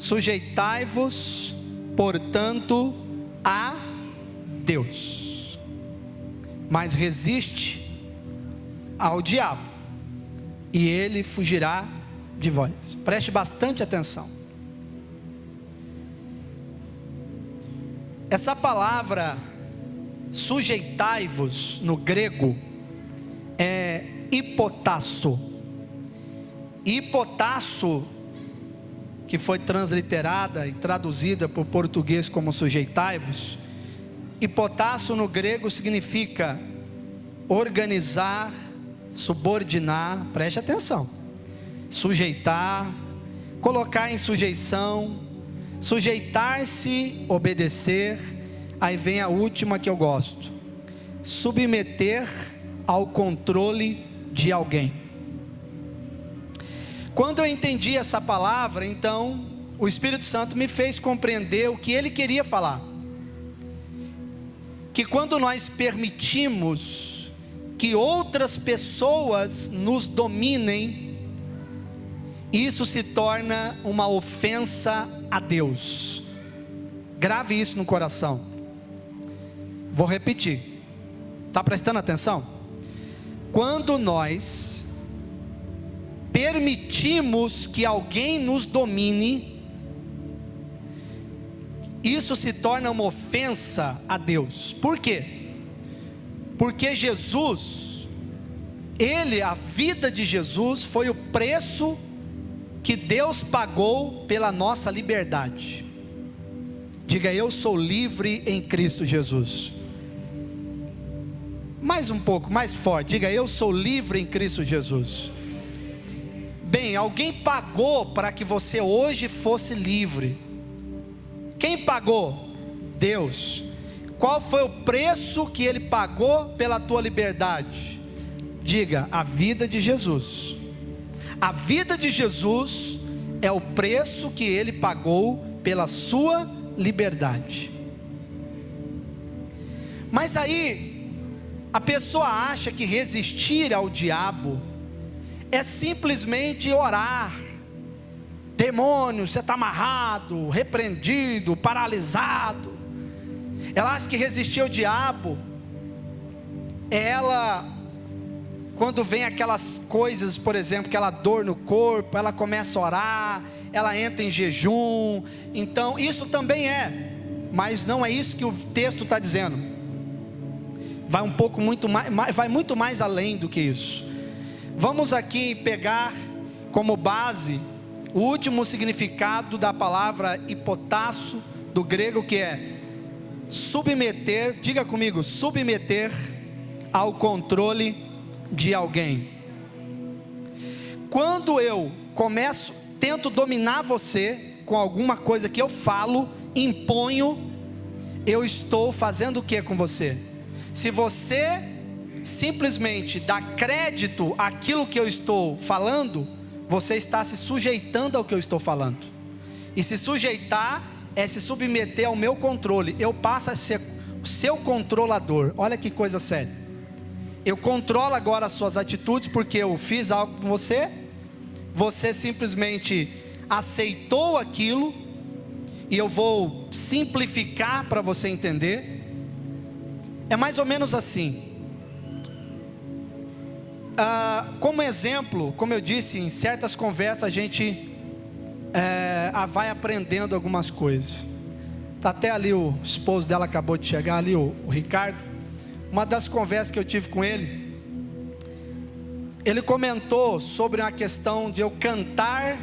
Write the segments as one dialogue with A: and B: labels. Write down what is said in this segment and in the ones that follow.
A: Sujeitai-vos, portanto, a Deus, mas resiste ao diabo, e ele fugirá de vós. Preste bastante atenção. Essa palavra sujeitai-vos no grego é hipotasso. Hipotasso, que foi transliterada e traduzida para o português como sujeitai-vos. Hipotasso no grego significa organizar, subordinar, preste atenção, sujeitar, colocar em sujeição, sujeitar-se, obedecer. Aí vem a última que eu gosto: submeter ao controle de alguém. Quando eu entendi essa palavra, então o Espírito Santo me fez compreender o que ele queria falar. Que quando nós permitimos que outras pessoas nos dominem, isso se torna uma ofensa a Deus. Grave isso no coração. Vou repetir. Está prestando atenção? Quando nós permitimos que alguém nos domine, isso se torna uma ofensa a Deus. Por quê? Porque Jesus, a vida de Jesus foi o preço que Deus pagou pela nossa liberdade. Diga: eu sou livre em Cristo Jesus. Mais um pouco, mais forte. Diga: eu sou livre em Cristo Jesus. Bem, alguém pagou para que você hoje fosse livre. Quem pagou? Deus. Qual foi o preço que Ele pagou pela tua liberdade? Diga: a vida de Jesus. A vida de Jesus é o preço que Ele pagou pela sua liberdade. Mas aí, a pessoa acha que resistir ao diabo é simplesmente orar: demônio, você está amarrado, repreendido, paralisado. Ela acha que resistir ao diabo é ela, quando vem aquelas coisas, por exemplo, aquela dor no corpo, ela começa a orar, ela entra em jejum. Então isso também é, mas não é isso que o texto está dizendo. Vai um pouco muito mais, vai muito mais além do que isso. Vamos aqui pegar como base o último significado da palavra hipotasso do grego, que é submeter. Diga comigo: submeter ao controle de alguém. Quando eu tento dominar você com alguma coisa que eu falo, imponho, eu estou fazendo o que com você? Se você simplesmente dá crédito àquilo que eu estou falando, você está se sujeitando ao que eu estou falando. E se sujeitar é se submeter ao meu controle. Eu passo a ser o seu controlador. Olha que coisa séria. Eu controlo agora as suas atitudes, porque eu fiz algo com você. Você simplesmente aceitou aquilo, e eu vou simplificar para você entender. É mais ou menos assim. Como exemplo, como eu disse, em certas conversas a gente vai aprendendo algumas coisas. Tá até ali o esposo dela acabou de chegar ali, o Ricardo. Uma das conversas que eu tive com ele, ele comentou sobre uma questão de eu cantar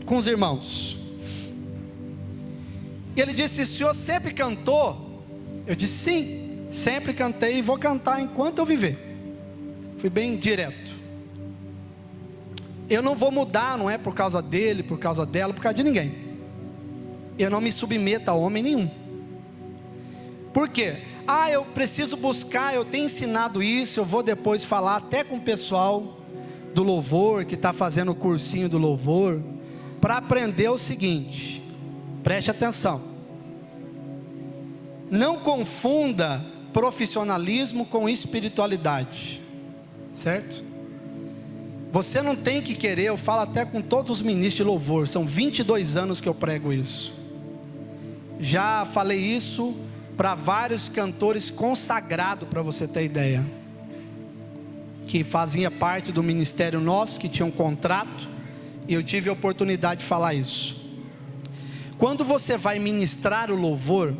A: com os irmãos. E ele disse: o senhor sempre cantou? Eu disse: sim, sempre cantei e vou cantar enquanto eu viver. Fui bem direto. Eu não vou mudar, não é por causa dele, por causa dela, por causa de ninguém. Eu não me submeto a homem nenhum. Por quê? Eu preciso buscar, eu tenho ensinado isso, eu vou depois falar até com o pessoal do louvor, que está fazendo o cursinho do louvor, para aprender o seguinte: preste atenção. Não confunda profissionalismo com espiritualidade. Certo? Você não tem que querer, eu falo até com todos os ministros de louvor, são 22 anos que eu prego isso. Já falei isso para vários cantores consagrados, para você ter ideia, que fazia parte do ministério nosso, que tinha um contrato, e eu tive a oportunidade de falar isso. Quando você vai ministrar o louvor,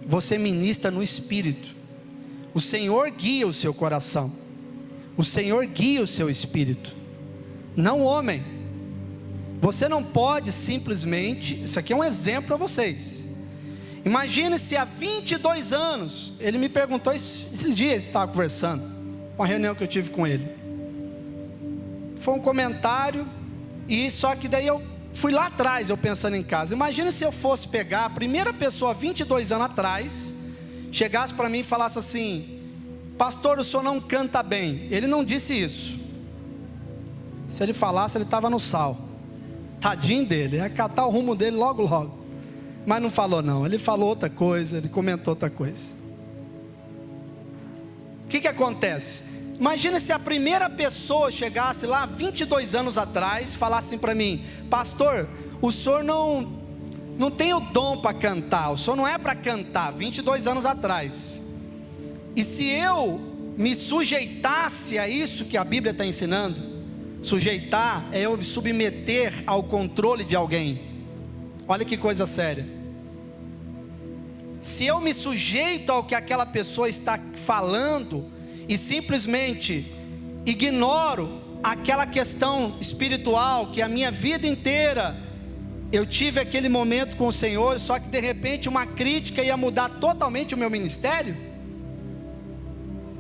A: você ministra no Espírito. O Senhor guia o seu coração, o Senhor guia o seu espírito, não o homem. Você não pode simplesmente, isso aqui é um exemplo para vocês. Imagine se há 22 anos, ele me perguntou esses dias, ele estava conversando, uma reunião que eu tive com ele, foi um comentário, e só que daí eu fui lá atrás, eu pensando em casa, imagine se eu fosse pegar a primeira pessoa 22 anos atrás, chegasse para mim e falasse assim: pastor, o senhor não canta bem. Ele não disse isso. Se ele falasse, ele estava no sal. Tadinho dele, ia catar o rumo dele logo logo. Mas não falou não, ele falou outra coisa, ele comentou outra coisa. O que acontece? Imagina se a primeira pessoa chegasse lá 22 anos atrás, falasse assim para mim: pastor, o senhor não tem o dom para cantar, o senhor não é para cantar, 22 anos atrás. E se eu me sujeitasse a isso que a Bíblia está ensinando, sujeitar é eu me submeter ao controle de alguém. Olha que coisa séria. Se eu me sujeito ao que aquela pessoa está falando e simplesmente ignoro aquela questão espiritual que a minha vida inteira eu tive aquele momento com o Senhor, só que de repente uma crítica ia mudar totalmente o meu ministério,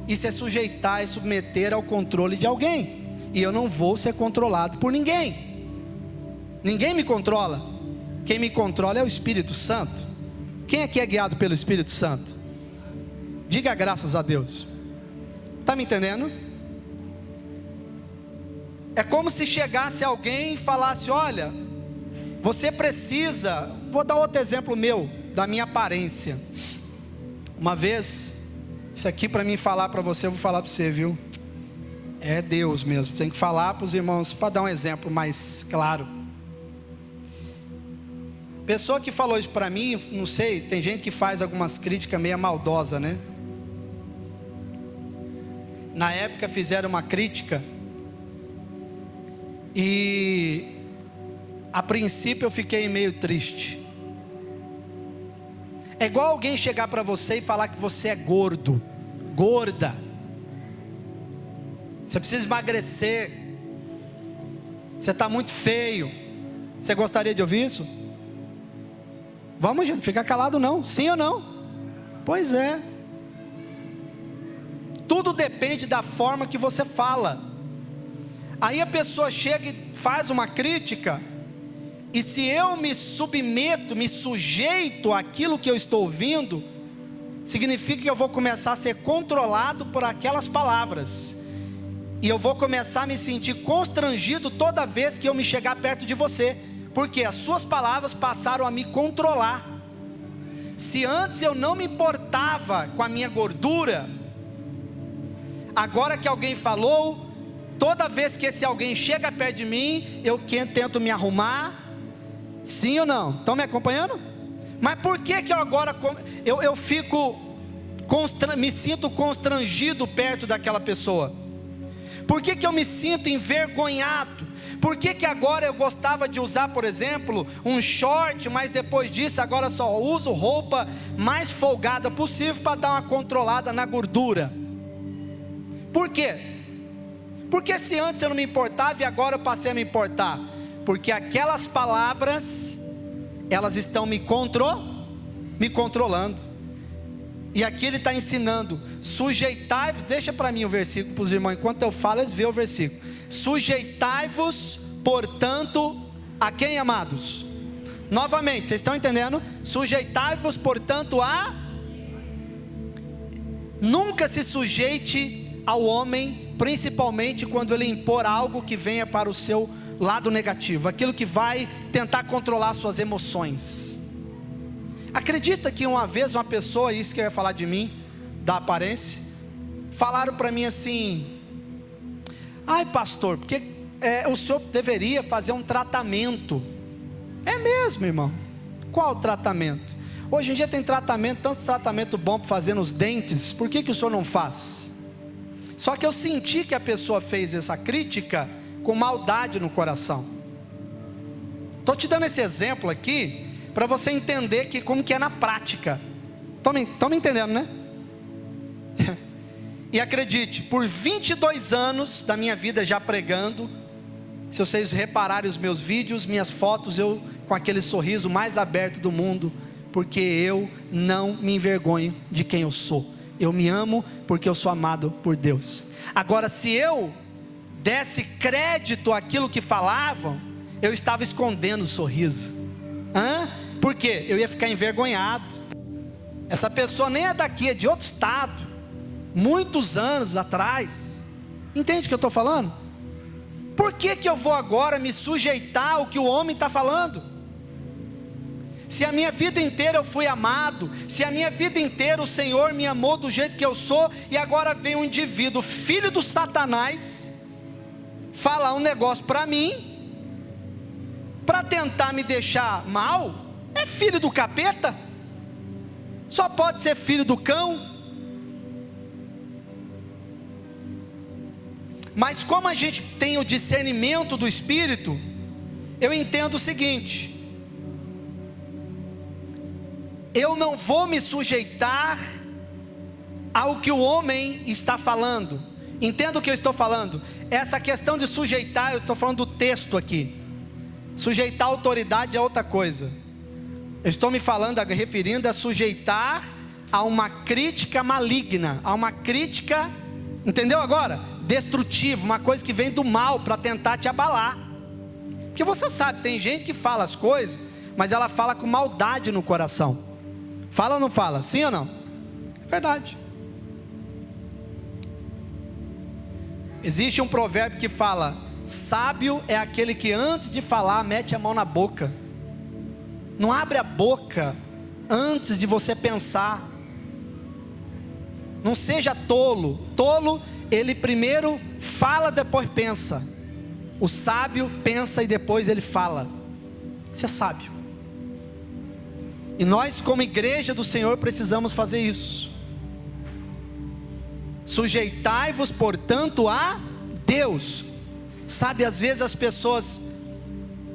A: isso é sujeitar e submeter ao controle de alguém, e eu não vou ser controlado por ninguém. Ninguém me controla. Quem me controla é o Espírito Santo. Quem aqui é guiado pelo Espírito Santo? Diga graças a Deus. Está me entendendo? É como se chegasse alguém e falasse: olha, você precisa, vou dar outro exemplo meu, da minha aparência. Uma vez, isso aqui para mim falar para você, eu vou falar para você, viu? É Deus mesmo, tem que falar para os irmãos, para dar um exemplo mais claro. Pessoa que falou isso para mim, não sei, tem gente que faz algumas críticas meio maldosa, né? Na época fizeram uma crítica, e a princípio eu fiquei meio triste. É igual alguém chegar para você e falar que você é gordo, gorda, você precisa emagrecer, você está muito feio. Você gostaria de ouvir isso? Vamos, gente, fica calado não, sim ou não? Pois é. Tudo depende da forma que você fala. Aí a pessoa chega e faz uma crítica, e se eu me submeto, me sujeito àquilo que eu estou ouvindo, significa que eu vou começar a ser controlado por aquelas palavras, e eu vou começar a me sentir constrangido toda vez que eu me chegar perto de você, porque as suas palavras passaram a me controlar. Se antes eu não me importava com a minha gordura, agora que alguém falou, toda vez que esse alguém chega perto de mim, eu tento me arrumar. Sim ou não? Estão me acompanhando? Mas por que que eu agora eu fico me sinto constrangido perto daquela pessoa? Por que que eu me sinto envergonhado? Por que que agora eu gostava de usar, por exemplo, um short, mas depois disso agora só uso roupa mais folgada possível para dar uma controlada na gordura? Por quê? Porque se antes eu não me importava e agora eu passei a me importar? Porque aquelas palavras, elas estão me controlando. E aqui ele está ensinando: sujeitai-vos, deixa para mim o versículo para os irmãos, enquanto eu falo eles veem o versículo. Sujeitai-vos, portanto, a quem, amados? Novamente, vocês estão entendendo? Sujeitai-vos, portanto, nunca se sujeite ao homem, principalmente quando ele impor algo que venha para o seu lado negativo, aquilo que vai tentar controlar suas emoções. Acredita que uma vez uma pessoa, isso que eu ia falar de mim, da aparência, falaram para mim assim: ai pastor, porque o senhor deveria fazer um tratamento. É mesmo, irmão? Qual tratamento? Hoje em dia tem tanto tratamento bom para fazer nos dentes, por que o senhor não faz? Só que eu senti que a pessoa fez essa crítica com maldade no coração. Estou te dando esse exemplo aqui, para você entender como que é na prática. Estão me entendendo, né? E acredite, por 22 anos da minha vida já pregando, se vocês repararem os meus vídeos, minhas fotos, eu com aquele sorriso mais aberto do mundo, porque eu não me envergonho de quem eu sou. Eu me amo porque eu sou amado por Deus. Agora, se eu desse crédito àquilo que falavam, eu estava escondendo o sorriso. Por quê? Eu ia ficar envergonhado. Essa pessoa nem é daqui, é de outro estado, muitos anos atrás. Entende o que eu estou falando? Por que eu vou agora me sujeitar ao que o homem está falando? Se a minha vida inteira eu fui amado, se a minha vida inteira o Senhor me amou do jeito que eu sou, e agora vem um indivíduo, filho do Satanás, falar um negócio para mim, para tentar me deixar mal, é filho do capeta? Só pode ser filho do cão? Mas como a gente tem o discernimento do Espírito, eu entendo o seguinte: eu não vou me sujeitar ao que o homem está falando. Entenda o que eu estou falando. Essa questão de sujeitar, eu estou falando do texto aqui. Sujeitar a autoridade é outra coisa. Eu estou me referindo a sujeitar a uma crítica maligna, a uma crítica, entendeu agora? Destrutiva, uma coisa que vem do mal para tentar te abalar. Porque você sabe, tem gente que fala as coisas, mas ela fala com maldade no coração. Fala ou não fala? Sim ou não? É verdade. Existe um provérbio que fala: sábio é aquele que antes de falar mete a mão na boca. Não abre a boca antes de você pensar. Não seja tolo. Tolo, ele primeiro fala, depois pensa. O sábio pensa e depois ele fala. Isso é sábio. E nós, como igreja do Senhor, precisamos fazer isso. Sujeitai-vos, portanto, a Deus. Sabe, às vezes as pessoas,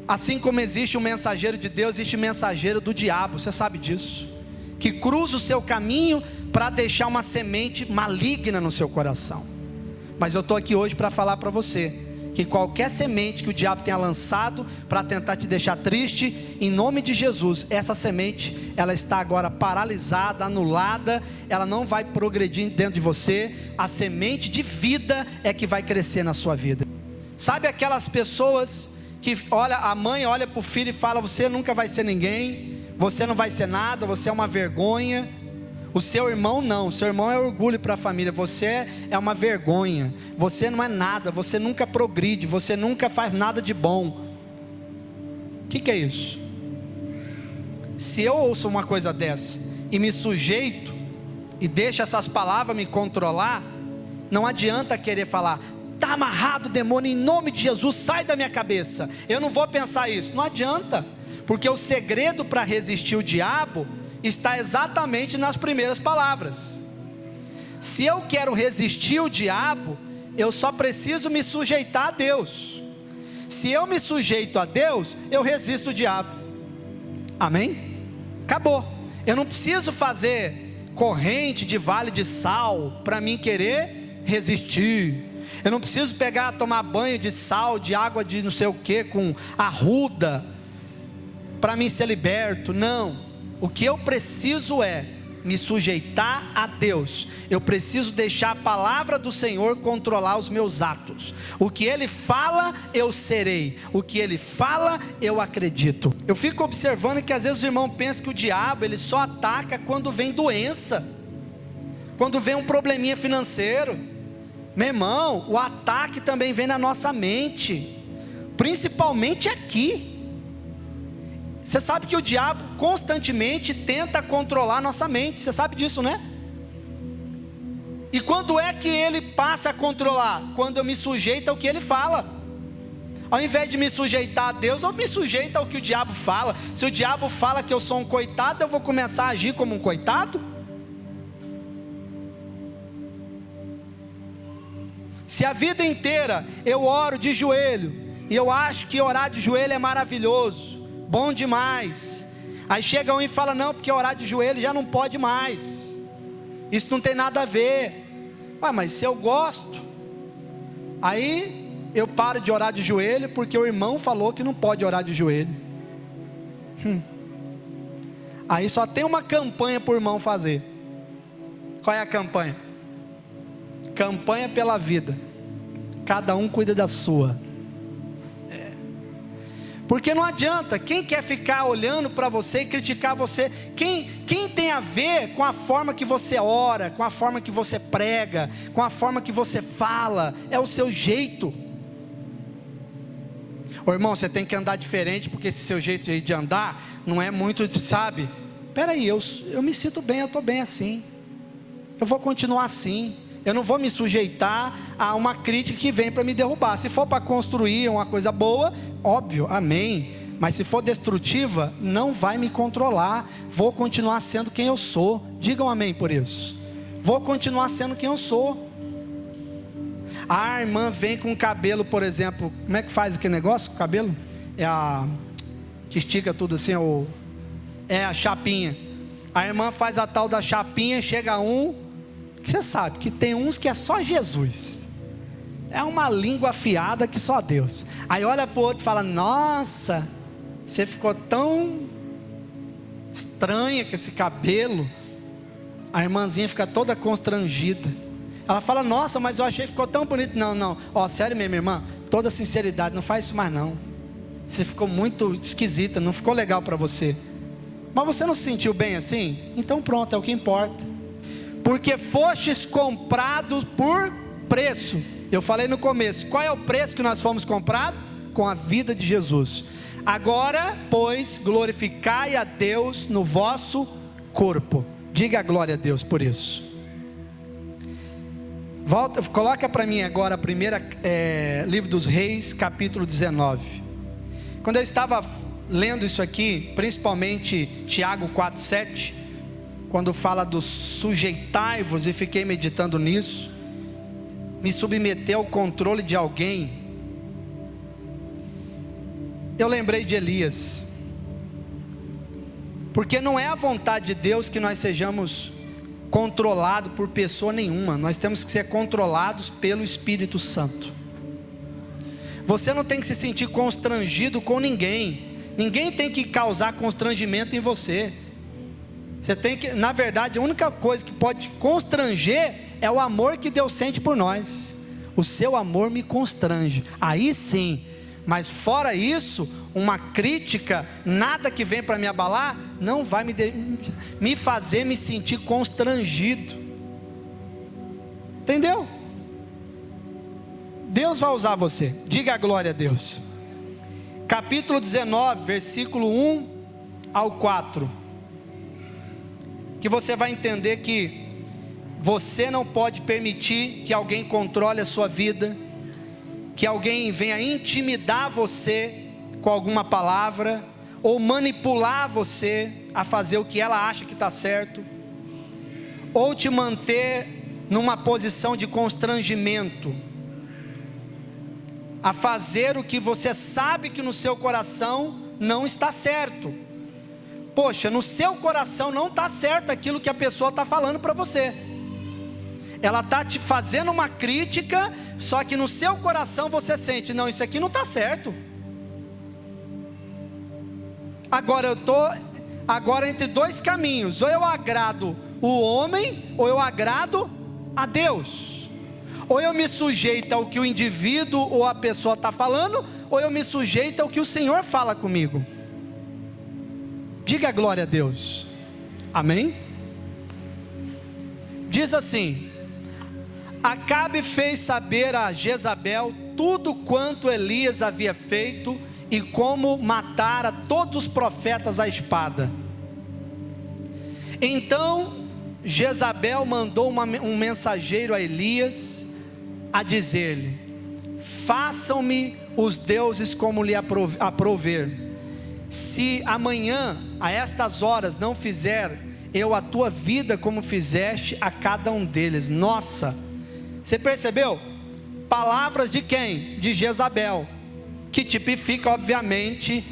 A: assim como existe um mensageiro de Deus, existe um mensageiro do diabo. Você sabe disso? Que cruza o seu caminho para deixar uma semente maligna no seu coração. Mas eu estou aqui hoje para falar para você que qualquer semente que o diabo tenha lançado para tentar te deixar triste, em nome de Jesus, essa semente, ela está agora paralisada, anulada, ela não vai progredir dentro de você. A semente de vida é que vai crescer na sua vida. Sabe aquelas pessoas que a mãe olha para o filho e fala: você nunca vai ser ninguém, você não vai ser nada, você é uma vergonha. O seu irmão não, o seu irmão é orgulho para a família, você é uma vergonha, você não é nada, você nunca progride, você nunca faz nada de bom. O que é isso? Se eu ouço uma coisa dessa e me sujeito e deixo essas palavras me controlar, não adianta querer falar: está amarrado, demônio, em nome de Jesus, sai da minha cabeça. Eu não vou pensar isso. Não adianta, porque o segredo para resistir o diabo está exatamente nas primeiras palavras. Se eu quero resistir o diabo, eu só preciso me sujeitar a Deus. Se eu me sujeito a Deus, eu resisto o diabo. Amém? Acabou. Eu não preciso fazer corrente de vale de sal para mim querer resistir. Eu não preciso tomar banho de sal, de água de não sei o que, com arruda, para mim ser liberto. Não. O que eu preciso é me sujeitar a Deus. Eu preciso deixar a palavra do Senhor controlar os meus atos. O que Ele fala, eu serei. O que Ele fala, eu acredito. Eu fico observando que às vezes o irmão pensa que o diabo, ele só ataca quando vem doença, quando vem um probleminha financeiro. Meu irmão, o ataque também vem na nossa mente, principalmente aqui. Você sabe que o diabo constantemente tenta controlar nossa mente, você sabe disso, né? E quando é que ele passa a controlar? Quando eu me sujeito ao que ele fala. Ao invés de me sujeitar a Deus, eu me sujeito ao que o diabo fala. Se o diabo fala que eu sou um coitado, eu vou começar a agir como um coitado? Se a vida inteira eu oro de joelho, e eu acho que orar de joelho é maravilhoso, bom demais, aí chega um e fala, não, porque orar de joelho já não pode mais, isso não tem nada a ver. Mas se eu gosto, aí eu paro de orar de joelho, porque o irmão falou que não pode orar de joelho. Aí só tem uma campanha para o irmão fazer. Qual é a campanha? Campanha pela vida. Cada um cuida da sua. Porque não adianta. Quem quer ficar olhando para você e criticar você? Quem tem a ver com a forma que você ora, com a forma que você prega, com a forma que você fala? É o seu jeito. Ô irmão, você tem que andar diferente, porque esse seu jeito de andar não é muito, sabe? Peraí, eu me sinto bem, eu estou bem assim. Eu vou continuar assim. Eu não vou me sujeitar a uma crítica que vem para me derrubar. Se for para construir uma coisa boa, óbvio, amém. Mas se for destrutiva, não vai me controlar. Vou continuar sendo quem eu sou. Digam amém por isso. Vou continuar sendo quem eu sou. A irmã vem com o cabelo, por exemplo. Como é que faz aquele negócio com o cabelo? É a que estica tudo assim, é a chapinha. A irmã faz a tal da chapinha, chega você sabe que tem uns que é só Jesus, é uma língua afiada que só Deus. Aí olha para o outro e fala, nossa, você ficou tão estranha com esse cabelo. A irmãzinha fica toda constrangida. Ela fala, nossa, mas eu achei que ficou tão bonito. Não, sério mesmo, irmã, toda sinceridade, não faz isso mais não. Você ficou muito esquisita, não ficou legal para você. Mas você não se sentiu bem assim? Então pronto, é o que importa. Porque fostes comprados por preço. Eu falei no começo, qual é o preço que nós fomos comprados? Com a vida de Jesus. Agora, pois, glorificai a Deus no vosso corpo. Diga glória a Deus por isso. Coloca para mim agora a primeira livro dos Reis, capítulo 19. Quando eu estava lendo isso aqui, principalmente Tiago 4:7, quando fala do sujeitai-vos, e fiquei meditando nisso, me submeter ao controle de alguém, eu lembrei de Elias, porque não é a vontade de Deus que nós sejamos controlados por pessoa nenhuma, nós temos que ser controlados pelo Espírito Santo. Você não tem que se sentir constrangido com ninguém tem que causar constrangimento em você. Você tem que, na verdade, a única coisa que pode constranger é o amor que Deus sente por nós. O seu amor me constrange, aí sim. Mas fora isso, uma crítica, nada que vem para me abalar, não vai me fazer me sentir constrangido. Entendeu? Deus vai usar você. Diga a glória a Deus. Capítulo 19, versículo 1 ao 4. Que você vai entender que você não pode permitir que alguém controle a sua vida, que alguém venha intimidar você com alguma palavra, ou manipular você a fazer o que ela acha que está certo, ou te manter numa posição de constrangimento, a fazer o que você sabe que no seu coração não está certo. Poxa, no seu coração não está certo aquilo que a pessoa está falando para você. Ela está te fazendo uma crítica, só que no seu coração você sente, não, isso aqui não está certo. Agora eu estou entre dois caminhos, ou eu agrado o homem, ou eu agrado a Deus. Ou eu me sujeito ao que o indivíduo ou a pessoa está falando, ou eu me sujeito ao que o Senhor fala comigo. Diga glória a Deus. Amém? Diz assim: Acabe fez saber a Jezabel tudo quanto Elias havia feito e como matara todos os profetas à espada. Então Jezabel mandou um mensageiro a Elias a dizer-lhe: façam-me os deuses como lhe aprouver. Se amanhã, a estas horas, não fizer eu a tua vida como fizeste a cada um deles. Nossa, você percebeu? Palavras de quem? De Jezabel, que tipifica obviamente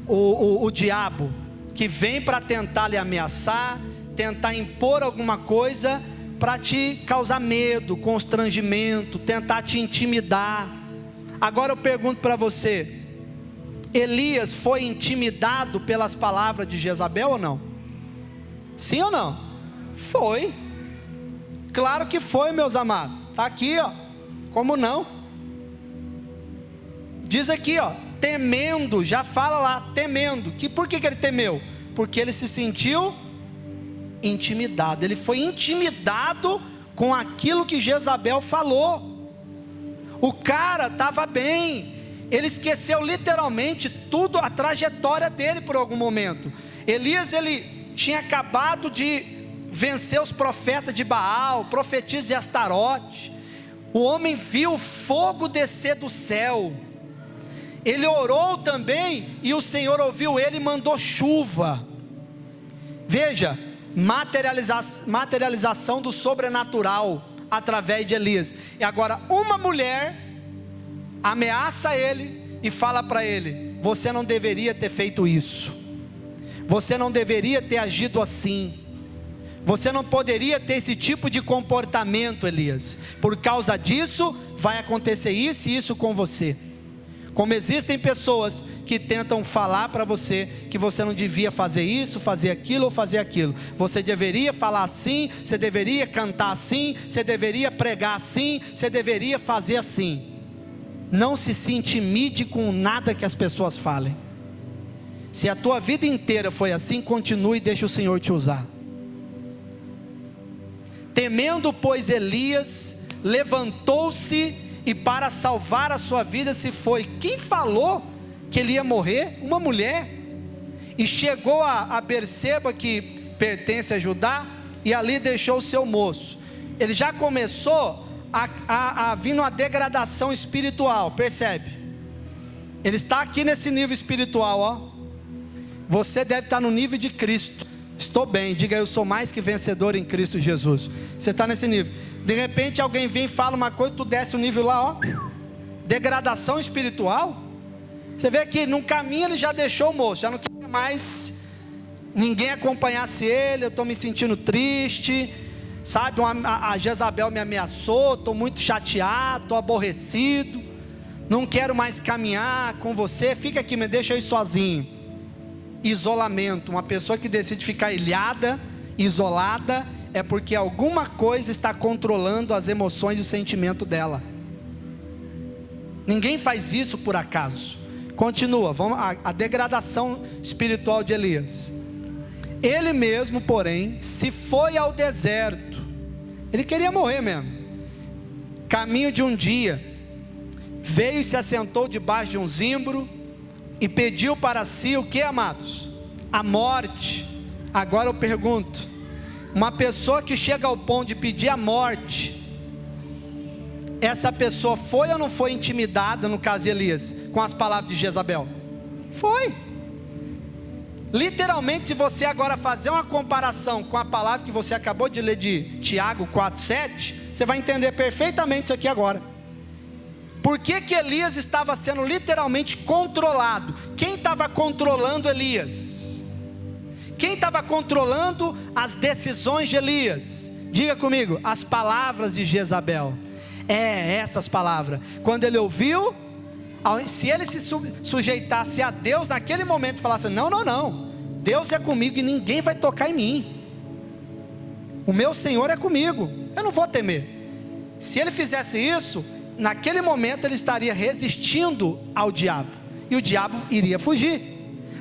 A: o diabo, que vem para tentar lhe ameaçar, tentar impor alguma coisa para te causar medo, constrangimento, tentar te intimidar. Agora eu pergunto para você, Elias foi intimidado pelas palavras de Jezabel ou não? Sim ou não? Foi. Claro que foi, meus amados. Está aqui, ó. Como não? Diz aqui, ó, temendo, já fala lá, temendo. Por que ele temeu? Porque ele se sentiu intimidado. Ele foi intimidado com aquilo que Jezabel falou. O cara estava bem. Ele esqueceu literalmente tudo, a trajetória dele por algum momento. Elias, ele tinha acabado de vencer os profetas de Baal, profetisas de Astarote. O homem viu fogo descer do céu. Ele orou também e o Senhor ouviu ele e mandou chuva. Veja, materialização do sobrenatural através de Elias. E agora uma mulher ameaça ele e fala para ele: você não deveria ter feito isso, você não deveria ter agido assim, você não poderia ter esse tipo de comportamento, Elias. Por causa disso vai acontecer isso e isso com você. Como existem pessoas que tentam falar para você que você não devia fazer isso, fazer aquilo ou fazer aquilo. Você deveria falar assim, você deveria cantar assim, você deveria pregar assim, você deveria fazer assim. Não se intimide com nada que as pessoas falem. Se a tua vida inteira foi assim, continue e deixa o Senhor te usar. Temendo, pois, Elias levantou-se e para salvar a sua vida se foi. Quem falou que ele ia morrer? Uma mulher. E chegou a Berseba, que pertence a Judá, e ali deixou o seu moço. Ele já começou a vir numa degradação espiritual, percebe? Ele está aqui nesse nível espiritual, ó. Você deve estar no nível de Cristo. Estou bem, diga: eu sou mais que vencedor em Cristo Jesus. Você está nesse nível. De repente alguém vem e fala uma coisa, tu desce o nível lá, ó. Degradação espiritual. Você vê que no caminho ele já deixou o moço, já não queria mais ninguém acompanhasse ele. Eu estou me sentindo triste, sabe? A Jezabel me ameaçou, estou muito chateado, estou aborrecido, não quero mais caminhar com você, fica aqui, me deixa eu ir sozinho. Isolamento. Uma pessoa que decide ficar ilhada, isolada, é porque alguma coisa está controlando as emoções e o sentimento dela. Ninguém faz isso por acaso. Continua, vamos a degradação espiritual de Elias. Ele mesmo, porém, se foi ao deserto. Ele queria morrer mesmo. Caminho de um dia, veio e se assentou debaixo de um zimbro e pediu para si o que, amados? A morte. Agora eu pergunto, uma pessoa que chega ao ponto de pedir a morte, essa pessoa foi ou não foi intimidada, no caso de Elias, com as palavras de Jezabel? Foi. Literalmente, se você agora fazer uma comparação com a palavra que você acabou de ler de Tiago 4,7, você vai entender perfeitamente isso aqui agora. Por que que Elias estava sendo literalmente controlado? Quem estava controlando Elias? Quem estava controlando as decisões de Elias? Diga comigo: as palavras de Jezabel. Essas palavras. Quando ele ouviu, se ele se sujeitasse a Deus naquele momento, falasse: não, não, não, Deus é comigo e ninguém vai tocar em mim, o meu Senhor é comigo, eu não vou temer. Se ele fizesse isso, naquele momento ele estaria resistindo ao diabo, e o diabo iria fugir.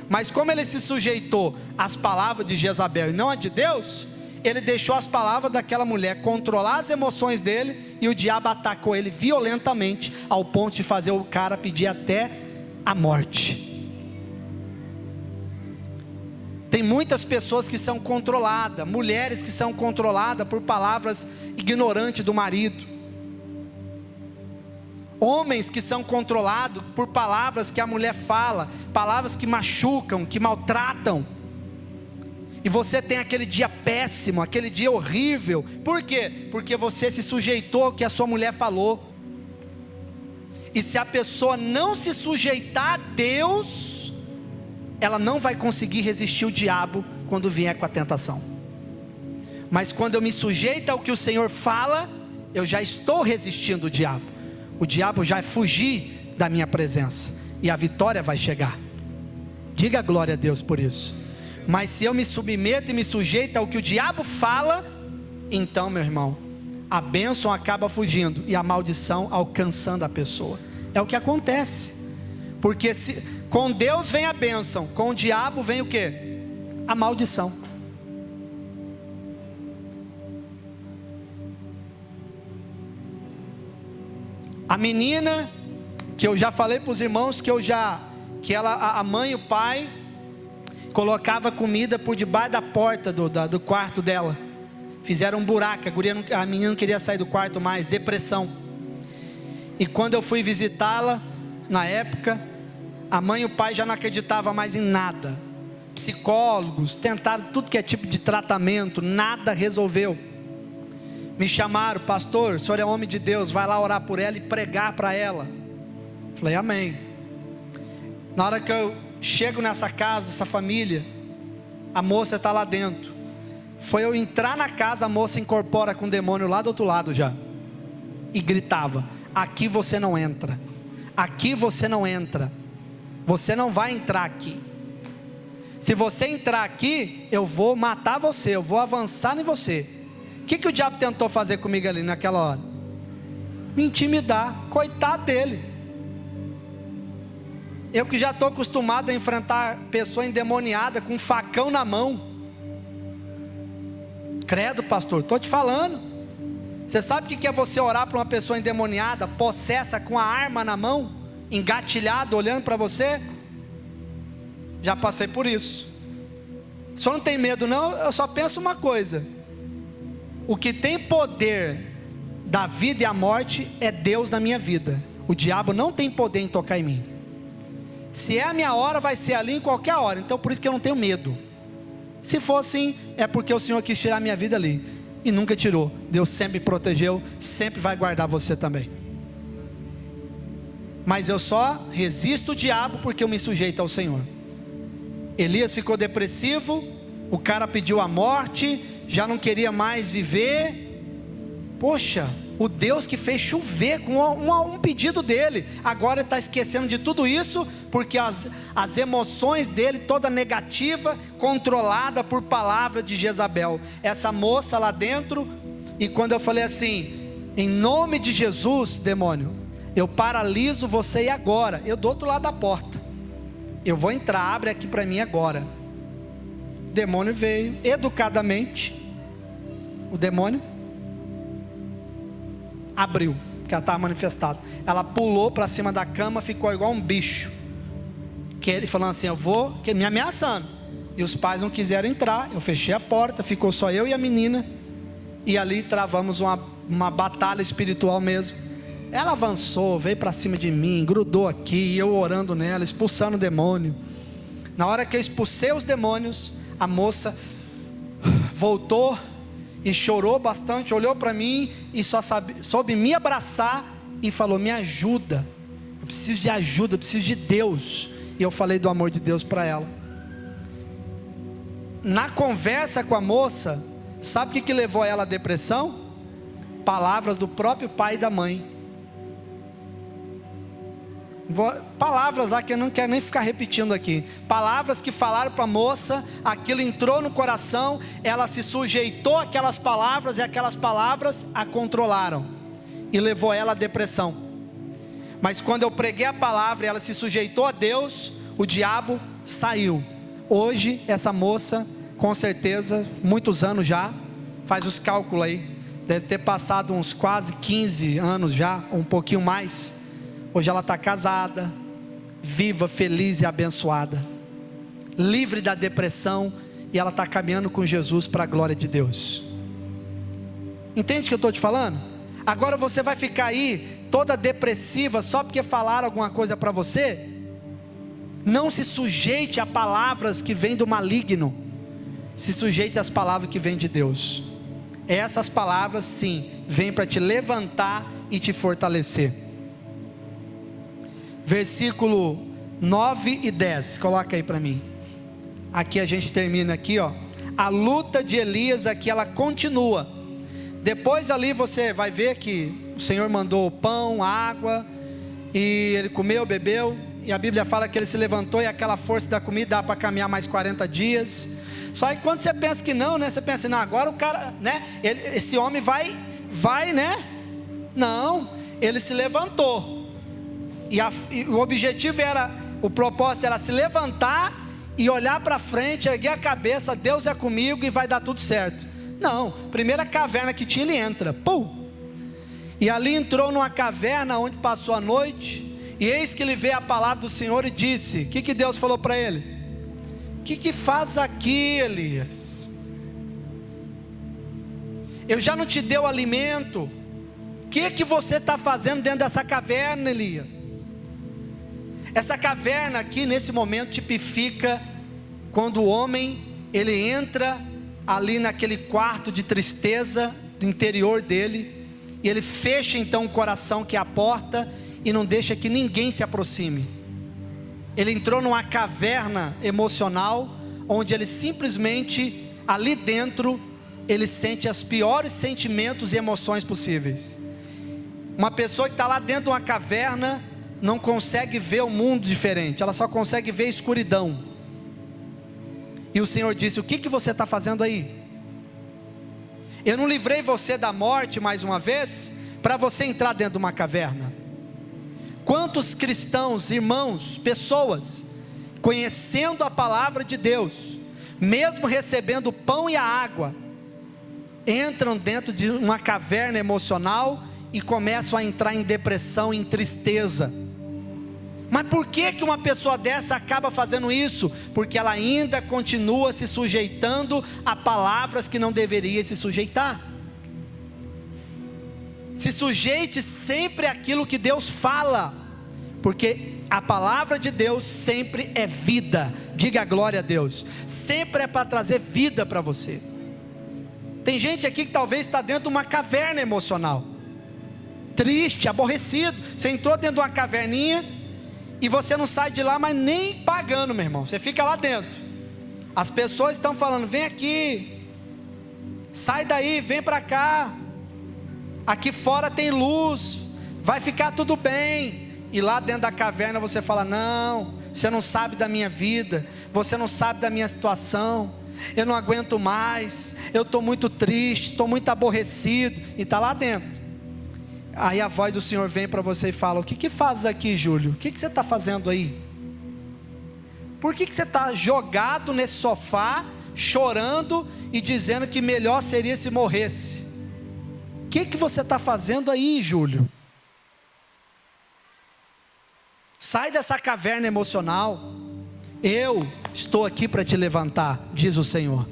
A: Mas como ele se sujeitou às palavras de Jezabel e não a de Deus, ele deixou as palavras daquela mulher controlar as emoções dele, e o diabo atacou ele violentamente, ao ponto de fazer o cara pedir até a morte. Tem muitas pessoas que são controladas, mulheres que são controladas por palavras ignorantes do marido. Homens que são controlados por palavras que a mulher fala, palavras que machucam, que maltratam. E você tem aquele dia péssimo, aquele dia horrível. Por quê? Porque você se sujeitou ao que a sua mulher falou. E se a pessoa não se sujeitar a Deus, ela não vai conseguir resistir o diabo quando vier com a tentação. Mas quando eu me sujeito ao que o Senhor fala, eu já estou resistindo o diabo. O diabo já vai fugir da minha presença, e a vitória vai chegar. Diga glória a Deus por isso. Mas se eu me submeto e me sujeito ao que o diabo fala, então, meu irmão, a bênção acaba fugindo e a maldição alcançando a pessoa. É o que acontece. Porque com Deus vem a bênção, com o diabo vem o quê? A maldição. A menina, que eu já falei para os irmãos, a mãe e o pai colocava comida por debaixo da porta do quarto dela. Fizeram um buraco, a menina não queria sair do quarto mais, depressão. E quando eu fui visitá-la, na época, a mãe e o pai já não acreditavam mais em nada. Psicólogos, tentaram tudo que é tipo de tratamento, nada resolveu. Me chamaram: pastor, o senhor é homem de Deus, vai lá orar por ela e pregar para ela. Falei: amém. Na hora que eu chego nessa casa, essa família, a moça está lá dentro. Foi eu entrar na casa, a moça incorpora com o demônio lá do outro lado já, e gritava: aqui você não entra, aqui você não entra, você não vai entrar aqui. Se você entrar aqui, eu vou matar você, eu vou avançar em você. O que o diabo tentou fazer comigo ali naquela hora? Me intimidar. Coitado dele. Eu que já estou acostumado a enfrentar pessoa endemoniada com um facão na mão. Credo, pastor, estou te falando. Você sabe o que é você orar para uma pessoa endemoniada, possessa, com a arma na mão, engatilhado, olhando para você? Já passei por isso. Só não tem medo não, eu só penso uma coisa: o que tem poder da vida e a morte é Deus na minha vida. O diabo não tem poder em tocar em mim. Se é a minha hora, vai ser ali em qualquer hora. Então por isso que eu não tenho medo. Se for assim, é porque o Senhor quis tirar a minha vida ali, e nunca tirou. Deus sempre me protegeu, sempre vai guardar você também. Mas eu só resisto o diabo porque eu me sujeito ao Senhor. Elias ficou depressivo, o cara pediu a morte, já não queria mais viver. Poxa, o Deus que fez chover com um pedido dele, agora está esquecendo de tudo isso, porque as emoções dele, toda negativa, controlada por palavra de Jezabel. Essa moça lá dentro, e quando eu falei assim: em nome de Jesus, demônio, eu paraliso você e agora, eu do outro lado da porta, eu vou entrar, abre aqui para mim agora. O demônio veio, educadamente, o demônio abriu, porque ela estava manifestada. Ela pulou para cima da cama, ficou igual um bicho, que ele falando assim: eu vou, me ameaçando. E os pais não quiseram entrar, eu fechei a porta, ficou só eu e a menina, e ali travamos uma batalha espiritual mesmo. Ela avançou, veio para cima de mim, grudou aqui, e eu orando nela, expulsando o demônio. Na hora que eu expulsei os demônios, a moça voltou e chorou bastante, olhou para mim e só soube me abraçar e falou: me ajuda, eu preciso de ajuda, eu preciso de Deus. E eu falei do amor de Deus para ela. Na conversa com a moça, sabe o que levou ela à depressão? Palavras do próprio pai e da mãe. Palavras lá que eu não quero nem ficar repetindo aqui. Palavras que falaram para a moça, aquilo entrou no coração, ela se sujeitou àquelas palavras, e aquelas palavras a controlaram e levou ela à depressão. Mas quando eu preguei a palavra e ela se sujeitou a Deus, o diabo saiu. Hoje essa moça, com certeza, muitos anos já, faz os cálculos aí, deve ter passado uns quase 15 anos já, ou um pouquinho mais. Hoje ela está casada, viva, feliz e abençoada, livre da depressão, e ela está caminhando com Jesus para a glória de Deus. Entende o que eu estou te falando? Agora você vai ficar aí toda depressiva só porque falaram alguma coisa para você, não se sujeite a palavras que vêm do maligno, se sujeite às palavras que vêm de Deus. Essas palavras sim, vêm para te levantar e te fortalecer. Versículo 9 e 10, coloca aí para mim. Aqui a gente termina aqui, ó. A luta de Elias aqui, ela continua. Depois ali você vai ver que o Senhor mandou pão, água, e ele comeu, bebeu, e a Bíblia fala que ele se levantou e aquela força da comida dá para caminhar mais 40 dias. Só que quando você pensa que não, né? Você pensa, não, agora o cara, né? Esse homem vai, né? Não, ele se levantou. E o objetivo era, o propósito era se levantar e olhar para frente, erguer a cabeça, Deus é comigo e vai dar tudo certo. Não, primeira caverna que tinha, ele entra, pum. E ali entrou numa caverna onde passou a noite, e eis que ele vê a palavra do Senhor e disse, o que Deus falou para ele? O que faz aqui, Elias? Eu já não te dei o alimento, o que você está fazendo dentro dessa caverna, Elias? Essa caverna aqui nesse momento tipifica quando o homem, ele entra ali naquele quarto de tristeza do interior dele, e ele fecha então o coração, que é a porta, e não deixa que ninguém se aproxime. Ele entrou numa caverna emocional, onde ele simplesmente, ali dentro, ele sente os piores sentimentos e emoções possíveis. Uma pessoa que está lá dentro de uma caverna, não consegue ver o mundo diferente, ela só consegue ver a escuridão. E o Senhor disse, o que você está fazendo aí? Eu não livrei você da morte mais uma vez, para você entrar dentro de uma caverna. Quantos cristãos, irmãos, pessoas, conhecendo a palavra de Deus, mesmo recebendo o pão e a água, entram dentro de uma caverna emocional e começam a entrar em depressão, em tristeza. Mas por que uma pessoa dessa acaba fazendo isso? Porque ela ainda continua se sujeitando a palavras que não deveria se sujeitar. Se sujeite sempre àquilo que Deus fala, porque a palavra de Deus sempre é vida. Diga glória a Deus. Sempre é para trazer vida para você. Tem gente aqui que talvez está dentro de uma caverna emocional, triste, aborrecido. Você entrou dentro de uma caverninha e você não sai de lá, mas nem pagando, meu irmão. Você fica lá dentro. As pessoas estão falando, vem aqui, sai daí, vem para cá, aqui fora tem luz, vai ficar tudo bem. E lá dentro da caverna você fala, não, você não sabe da minha vida, você não sabe da minha situação, eu não aguento mais, eu estou muito triste, estou muito aborrecido, e está lá dentro. Aí a voz do Senhor vem para você e fala, o que fazes aqui, Júlio? O que você está fazendo aí? Por que você está jogado nesse sofá, chorando e dizendo que melhor seria se morresse? O que você está fazendo aí, Júlio? Sai dessa caverna emocional, eu estou aqui para te levantar, diz o Senhor.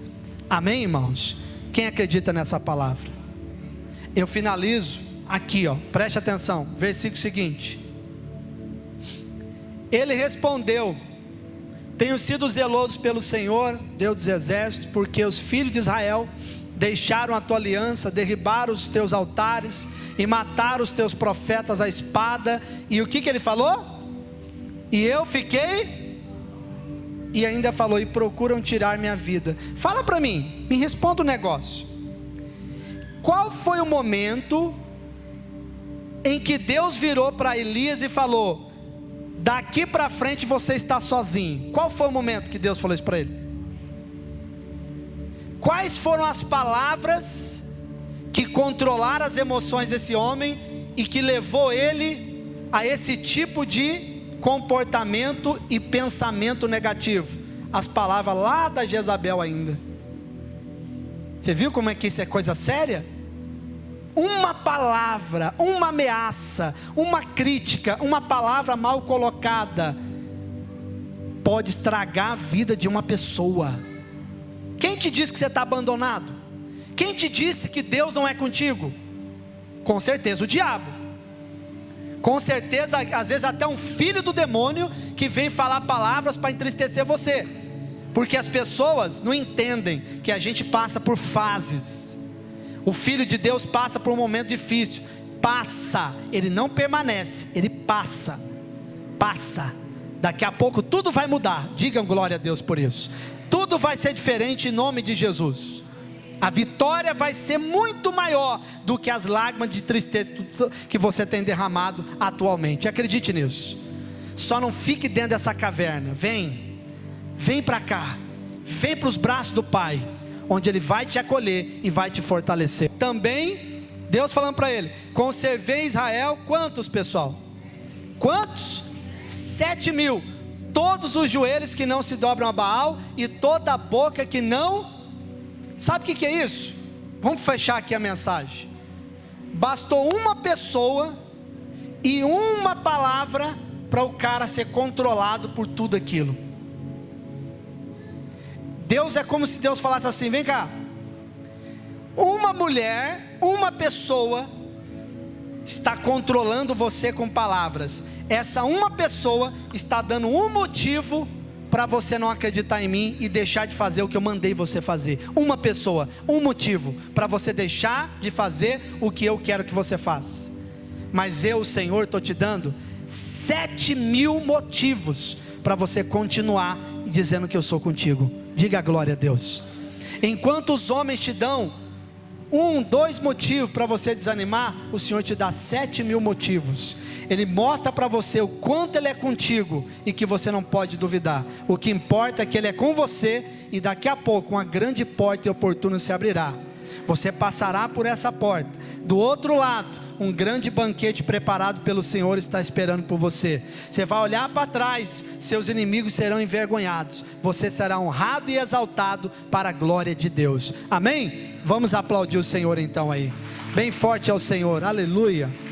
A: Amém, irmãos? Quem acredita nessa palavra? Eu finalizo aqui, ó, preste atenção, versículo seguinte. Ele respondeu, tenho sido zeloso pelo Senhor, Deus dos exércitos, porque os filhos de Israel deixaram a tua aliança, derribaram os teus altares e mataram os teus profetas à espada. E o que ele falou? E eu fiquei, e ainda falou, e procuram tirar minha vida. Fala para mim, me responda um negócio. Qual foi o momento em que Deus virou para Elias e falou, daqui para frente você está sozinho? Qual foi o momento que Deus falou isso para ele? Quais foram as palavras que controlaram as emoções desse homem e que levou ele a esse tipo de comportamento e pensamento negativo? As palavras lá da Jezabel ainda. Você viu como é que isso é coisa séria? Uma palavra, uma ameaça, uma crítica, uma palavra mal colocada pode estragar a vida de uma pessoa. Quem te disse que você está abandonado? Quem te disse que Deus não é contigo? Com certeza o diabo. Com certeza, às vezes até um filho do demônio que vem falar palavras para entristecer você. Porque as pessoas não entendem que a gente passa por fases. O Filho de Deus passa por um momento difícil. Passa, ele não permanece, ele passa. Passa. Daqui a pouco tudo vai mudar. Digam glória a Deus por isso. Tudo vai ser diferente em nome de Jesus. A vitória vai ser muito maior do que as lágrimas de tristeza que você tem derramado atualmente. Acredite nisso. Só não fique dentro dessa caverna. Vem para cá. Vem para os braços do Pai, onde Ele vai te acolher e vai te fortalecer. Também, Deus falando para ele: conservei Israel, quantos, pessoal? Quantos? 7.000. Todos os joelhos que não se dobram a Baal e toda a boca que não... Sabe o que é isso? Vamos fechar aqui a mensagem. Bastou uma pessoa e uma palavra para o cara ser controlado por tudo aquilo. Deus é como se Deus falasse assim: vem cá, uma mulher, uma pessoa está controlando você com palavras. Essa uma pessoa está dando um motivo para você não acreditar em mim e deixar de fazer o que eu mandei você fazer. Uma pessoa, um motivo para você deixar de fazer o que eu quero que você faça. Mas eu, o Senhor, estou te dando 7.000 motivos para você continuar dizendo que eu sou contigo. Diga glória a Deus. Enquanto os homens te dão 1, 2 motivos para você desanimar, o Senhor te dá 7.000 motivos. Ele mostra para você o quanto Ele é contigo e que você não pode duvidar. O que importa é que Ele é com você, e daqui a pouco uma grande porta e oportuna se abrirá. Você passará por essa porta. Do outro lado, um grande banquete preparado pelo Senhor está esperando por você. Você vai olhar para trás, seus inimigos serão envergonhados. Você será honrado e exaltado para a glória de Deus. Amém? Vamos aplaudir o Senhor então aí. Bem forte ao Senhor. Aleluia.